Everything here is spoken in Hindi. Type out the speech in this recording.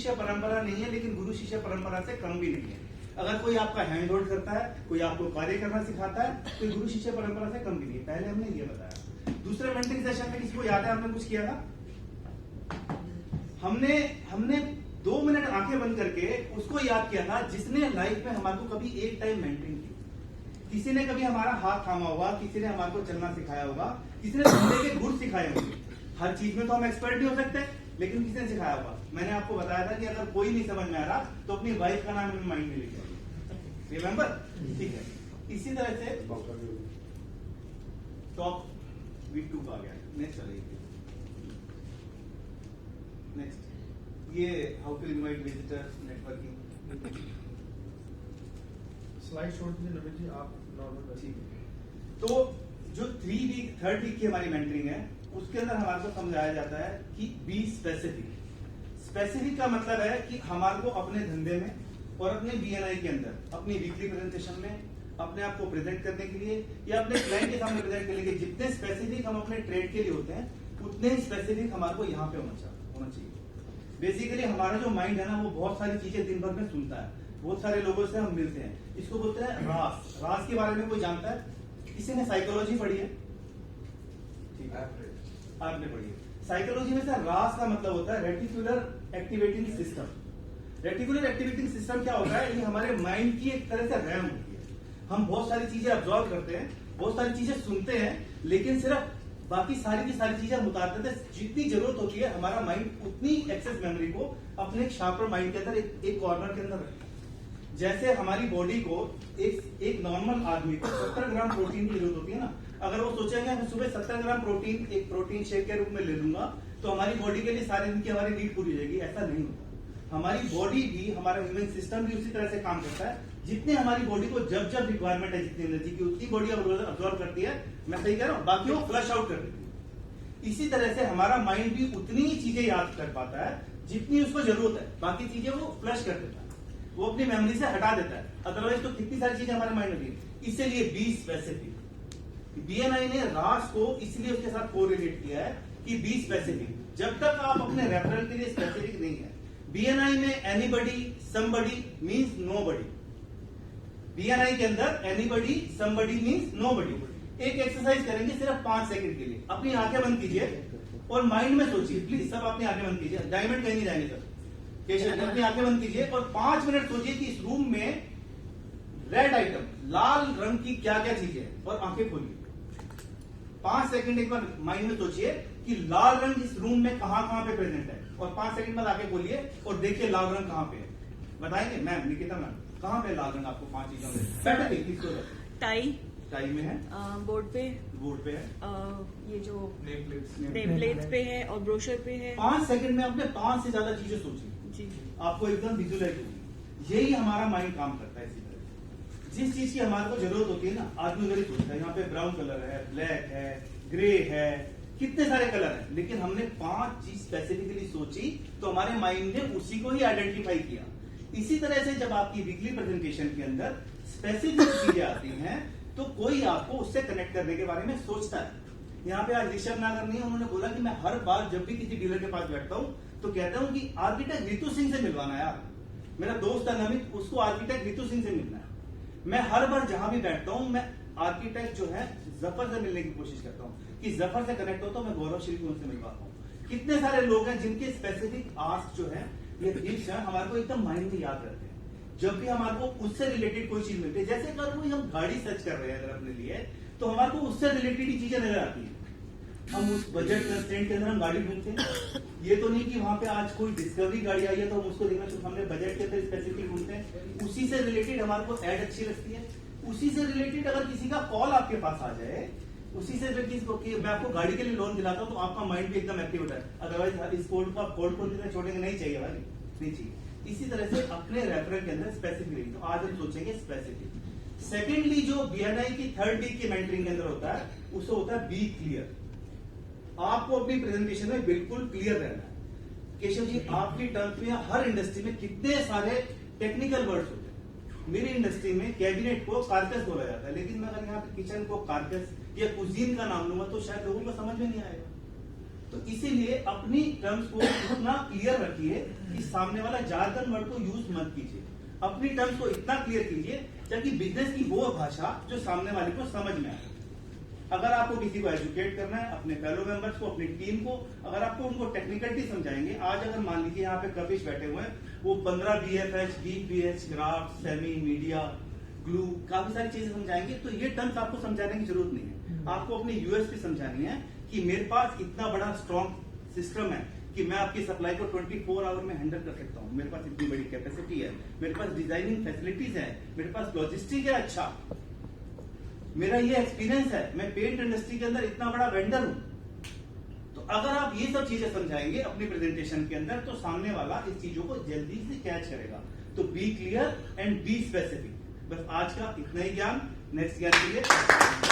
शिष्य परंपरा नहीं है, लेकिन गुरु शिष्य परंपरा से कम भी नहीं है। अगर कोई आपका हैंड होल्ड करता है, कोई आपको कार्य करना सिखाता है, तो गुरु शिष्य परंपरा से कम भी नहीं है। पहले हमने ये बताया। दूसरे मेंटरिंग सेशन में किसी को याद है हमने कुछ किया था? हमने 2 मिनट आंखें बंद करके उसको याद किया था जिसने लाइफ में हमारे को कभी एक टाइम मेंटरिंग की। किसी ने कभी हमारा हाथ थामा होगा, किसी ने हमारे को चलना सिखाया होगा, किसी ने धंधे के गुर सिखाए होंगे। हर चीज में तो हम एक्सपर्ट नहीं हो सकते, लेकिन किसी ने सिखाया होगा। मैंने आपको बताया था कि अगर कोई नहीं समझ में आ रहा तो अपनी वाइफ का नाम माइंड में लिखिए, रिमेंबर? ठीक है। इसी तरह से टॉप वीक 2 का आ गया। नेक्स्ट चलिए, नेक्स्ट ये how to invite visitors, networking. Slide छोड़ दीजिए नवीन जी, आप नॉर्मल। ठीक है। तो जो 3rd वीक की हमारी मेंटरिंग है, उसके अंदर हमारे को समझाया जाता है कि बी स्पेसिफिक। स्पेसिफिक का मतलब है कि हमारे को अपने धंधे में और अपने बीएनआई के अंदर अपनी वीकली प्रेजेंटेशन में अपने आप को प्रेजेंट करने के लिए या अपने क्लाइंट के सामने प्रेजेंट करने के लिए जितने स्पेसिफिक हम अपने ट्रेड के लिए होते हैं, उतने ही स्पेसिफिक हमारे को यहाँ पे होना चाहिए। बेसिकली हमारा जो माइंड है ना, वो बहुत सारी चीजें दिन भर में सुनता है, बहुत सारे लोगों से हम मिलते हैं। इसको बोलते हैं रास। रास के बारे में कोई जानता है? किसी ने साइकोलॉजी पढ़ी है? ठीक है, आपने पढ़ी है। साइकोलॉजी में से रास का मतलब होता है reticular activating system. Reticular activating system क्या होता है? ये हमारे माइंड की एक तरह से रैम होती है। हम बहुत सारी चीजें ऑब्जर्व करते हैं, बहुत सारी चीजें सुनते हैं, लेकिन सिर्फ बाकी सारी की सारी चीजें हम उतारते थे। जितनी जरूरत होती है हमारा माइंड उतनी एक्सेस मेमोरी को अपने एक शार्पर माइंड के अंदर एक कॉर्नर के अंदर रखता है। जैसे हमारी बॉडी को एक नॉर्मल आदमी को 70 ग्राम प्रोटीन की जरूरत होती है ना, अगर वो सोचेंगे मैं सुबह 70 ग्राम प्रोटीन एक प्रोटीन शेक के रूप में ले लूंगा तो हमारी बॉडी के लिए सारे दिन की हमारी नीड पूरी हो जाएगी। ऐसा नहीं होता। हमारी बॉडी भी, हमारा ह्यूमन सिस्टम भी उसी तरह से काम करता है। जितने हमारी बॉडी को जब जब रिक्वायरमेंट है जितनी एनर्जी की, उतनी बॉडी अब्जॉर्व करती है। मैं सही कह रहा हूं? बाकी वो फ्लश आउट कर देती है। इसी तरह से हमारा माइंड भी उतनी ही चीजें याद कर पाता है जितनी उसको जरूरत है, बाकी चीजें वो फ्लश कर देता है, वो अपनी मेमोरी से हटा देता है। अदरवाइज तो कितनी सारी चीजें हमारे माइंड में है। इसीलिए बी स्पेसिफिक। बीएनआई ने रास को इसलिए उसके साथ कोरिलेट किया है कि बी स्पेसिफिक। जब तक आप अपने रेफरल के लिए स्पेसिफिक नहीं है, बीएनआई में anybody somebody means nobody. BNI के अंदर एनीबडी समबडी मींस नोबडी। एक एक्सरसाइज करेंगे सिर्फ 5 सेकंड के लिए। अपनी आंखें बंद कीजिए और माइंड में सोचिए, प्लीज सब अपनी आंखें बंद कीजिए। डायमंड कहीं नहीं जाएंगे सर। केशव अपनी आंखें बंद कीजिए और 5 मिनट सोचिए कि इस रूम में रेड आइटम, लाल रंग की क्या क्या चीजें हैं, और आंखें खोलिए। 5 सेकंड एक बार माइंड में सोचिए कि लाल रंग इस रूम में कहां कहां पे प्रेजेंट है, और 5 सेकंड बाद आंखें खोलिए और देखिए लाल रंग कहां पे है। बताएंगे मैम, निकिता मैम, कहां पे लाल रंग आपको 5 चीजों में? बैठे किसको? टाई में है, बोर्ड पे है, ये जो नेम प्लेट्स पे है और ब्रोशर पे है। 5 सेकंड में आपने 5 से ज्यादा चीजें सोची जी, आपको एकदम विजुअलाइज होगी। यही हमारा माइंड काम करता है। इसी तरह जिस चीज की हमारे को जरूरत होती है ना, आदमी वही सोचता है यहाँ पे ब्राउन कलर है, ब्लैक है, ग्रे है, कितने सारे कलर हैं, लेकिन हमने 5 चीज स्पेसिफिकली सोची तो हमारे माइंड ने उसी को ही आइडेंटिफाई किया। इसी तरह से जब आपकी वीकली प्रेजेंटेशन के अंदर स्पेसिफिक चीजें आती हैं तो कोई आपको उससे कनेक्ट करने के बारे में सोचता है। यहाँ पे आज ऋषभ नागर नहीं, उन्होंने बोला कि मैं हर बार जब भी किसी डीलर के पास बैठता हूँ तो कहता हूँ कि आर्किटेक्ट रितु सिंह से मिलवाना यार। मेरा दोस्त है नमित, उसको आर्किटेक्ट रितु सिंह से मिलना है। मैं हर बार जहां भी बैठता हूँ मैं आर्किटेक्ट जो है जफर से मिलने की कोशिश करता हूँ कि जफर से कनेक्ट होता हूँ, मैं गौरव श्री को उनसे मिलवाता हूँ। कितने सारे लोग हैं जिनके स्पेसिफिक आस्क जो है, ये टिप्स हैं, हमारे को एकदम माइंड में याद रहते हैं। जब भी हमारे को उससे रिलेटेड कोई चीज मिलती है, जैसे अगर कोई हम गाड़ी सर्च कर रहे हैं अगर अपने लिए, तो हमारे को उससे रिलेटेड ही चीजें नजर आती हैं। हम उस बजट कंस्ट्रेंट के अंदर हम गाड़ी ढूंढते हैं। ये तो नहीं कि वहां पे आज कोई डिस्कवरी गाड़ी आई है तो हम उसको देखना चाहिए, हमने बजट के अंदर स्पेसिफिक ढूंढते हैं। उसी से रिलेटेड हमारे को एड अच्छी लगती है। उसी से रिलेटेड अगर किसी का कॉल आपके पास आ जाए, उसी से मैं आपको गाड़ी के लिए लोन दिलाता हूं तो आपका माइंड भी एकदम एक्टिव होता है। अदरवाइज इस कोड को आप कोल्ड फोन के छोड़ेंगे, नहीं चाहिए भाई, नहीं चाहिए। इसी तरह से अपने रेफरल के अंदर स्पेसिफिक, तो आज हम सोचेंगे स्पेसिफिक। सेकेंडली जो बीएनआई की 3rd वीक की मेंटरिंग के अंदर होता है, उससे होता है बी क्लियर। आपको अपनी प्रेजेंटेशन में बिल्कुल क्लियर रहना है। केशव जी, आपकी टर्म्स में हर इंडस्ट्री में कितने सारे टेक्निकल वर्ड्स होते हैं। मेरी इंडस्ट्री में कैबिनेट को कार्कस बोला जाता है, लेकिन मैं अगर यहाँ पे किचन को कार्कस या कुजीन का नाम लूंगा तो शायद लोगों को समझ में नहीं आएगा। तो इसीलिए अपनी टर्म्स को इतना क्लियर रखिए कि सामने वाला जार्गन वर्ड को यूज मत कीजिए। अपनी टर्म्स को इतना क्लियर कीजिए ताकि बिजनेस की वो भाषा जो सामने वाले को समझ में आए। अगर आपको किसी को एजुकेट करना है, अपने फेलो मेंबर्स को, अपनी टीम को, अगर आपको उनको टेक्निकलिटी समझाएंगे, आज अगर मान लीजिए यहाँ पे कपिश बैठे हुए हैं, वो 15 BFH, DPH, graph, semi, media, glue, काफी सारी चीजें समझाएंगे, तो ये टर्म्स आपको समझाने की जरूरत नहीं है। आपको अपनी यूएसपी समझानी है कि मेरे पास इतना बड़ा स्ट्रॉन्ग सिस्टम है कि मैं आपकी सप्लाई को 24 आवर में हैंडल कर सकता हूँ, मेरे पास इतनी बड़ी कैपेसिटी है, मेरे पास डिजाइनिंग फैसिलिटीज है, मेरे पास लॉजिस्टिक है, अच्छा मेरा ये एक्सपीरियंस है, मैं पेंट इंडस्ट्री के अंदर इतना बड़ा वेंडर हूं। तो अगर आप ये सब चीजें समझाएंगे अपनी प्रेजेंटेशन के अंदर, तो सामने वाला इस चीजों को जल्दी से कैच करेगा। तो be clear and be specific. बस आज का इतना ही ज्ञान, नेक्स्ट ज्ञान के लिए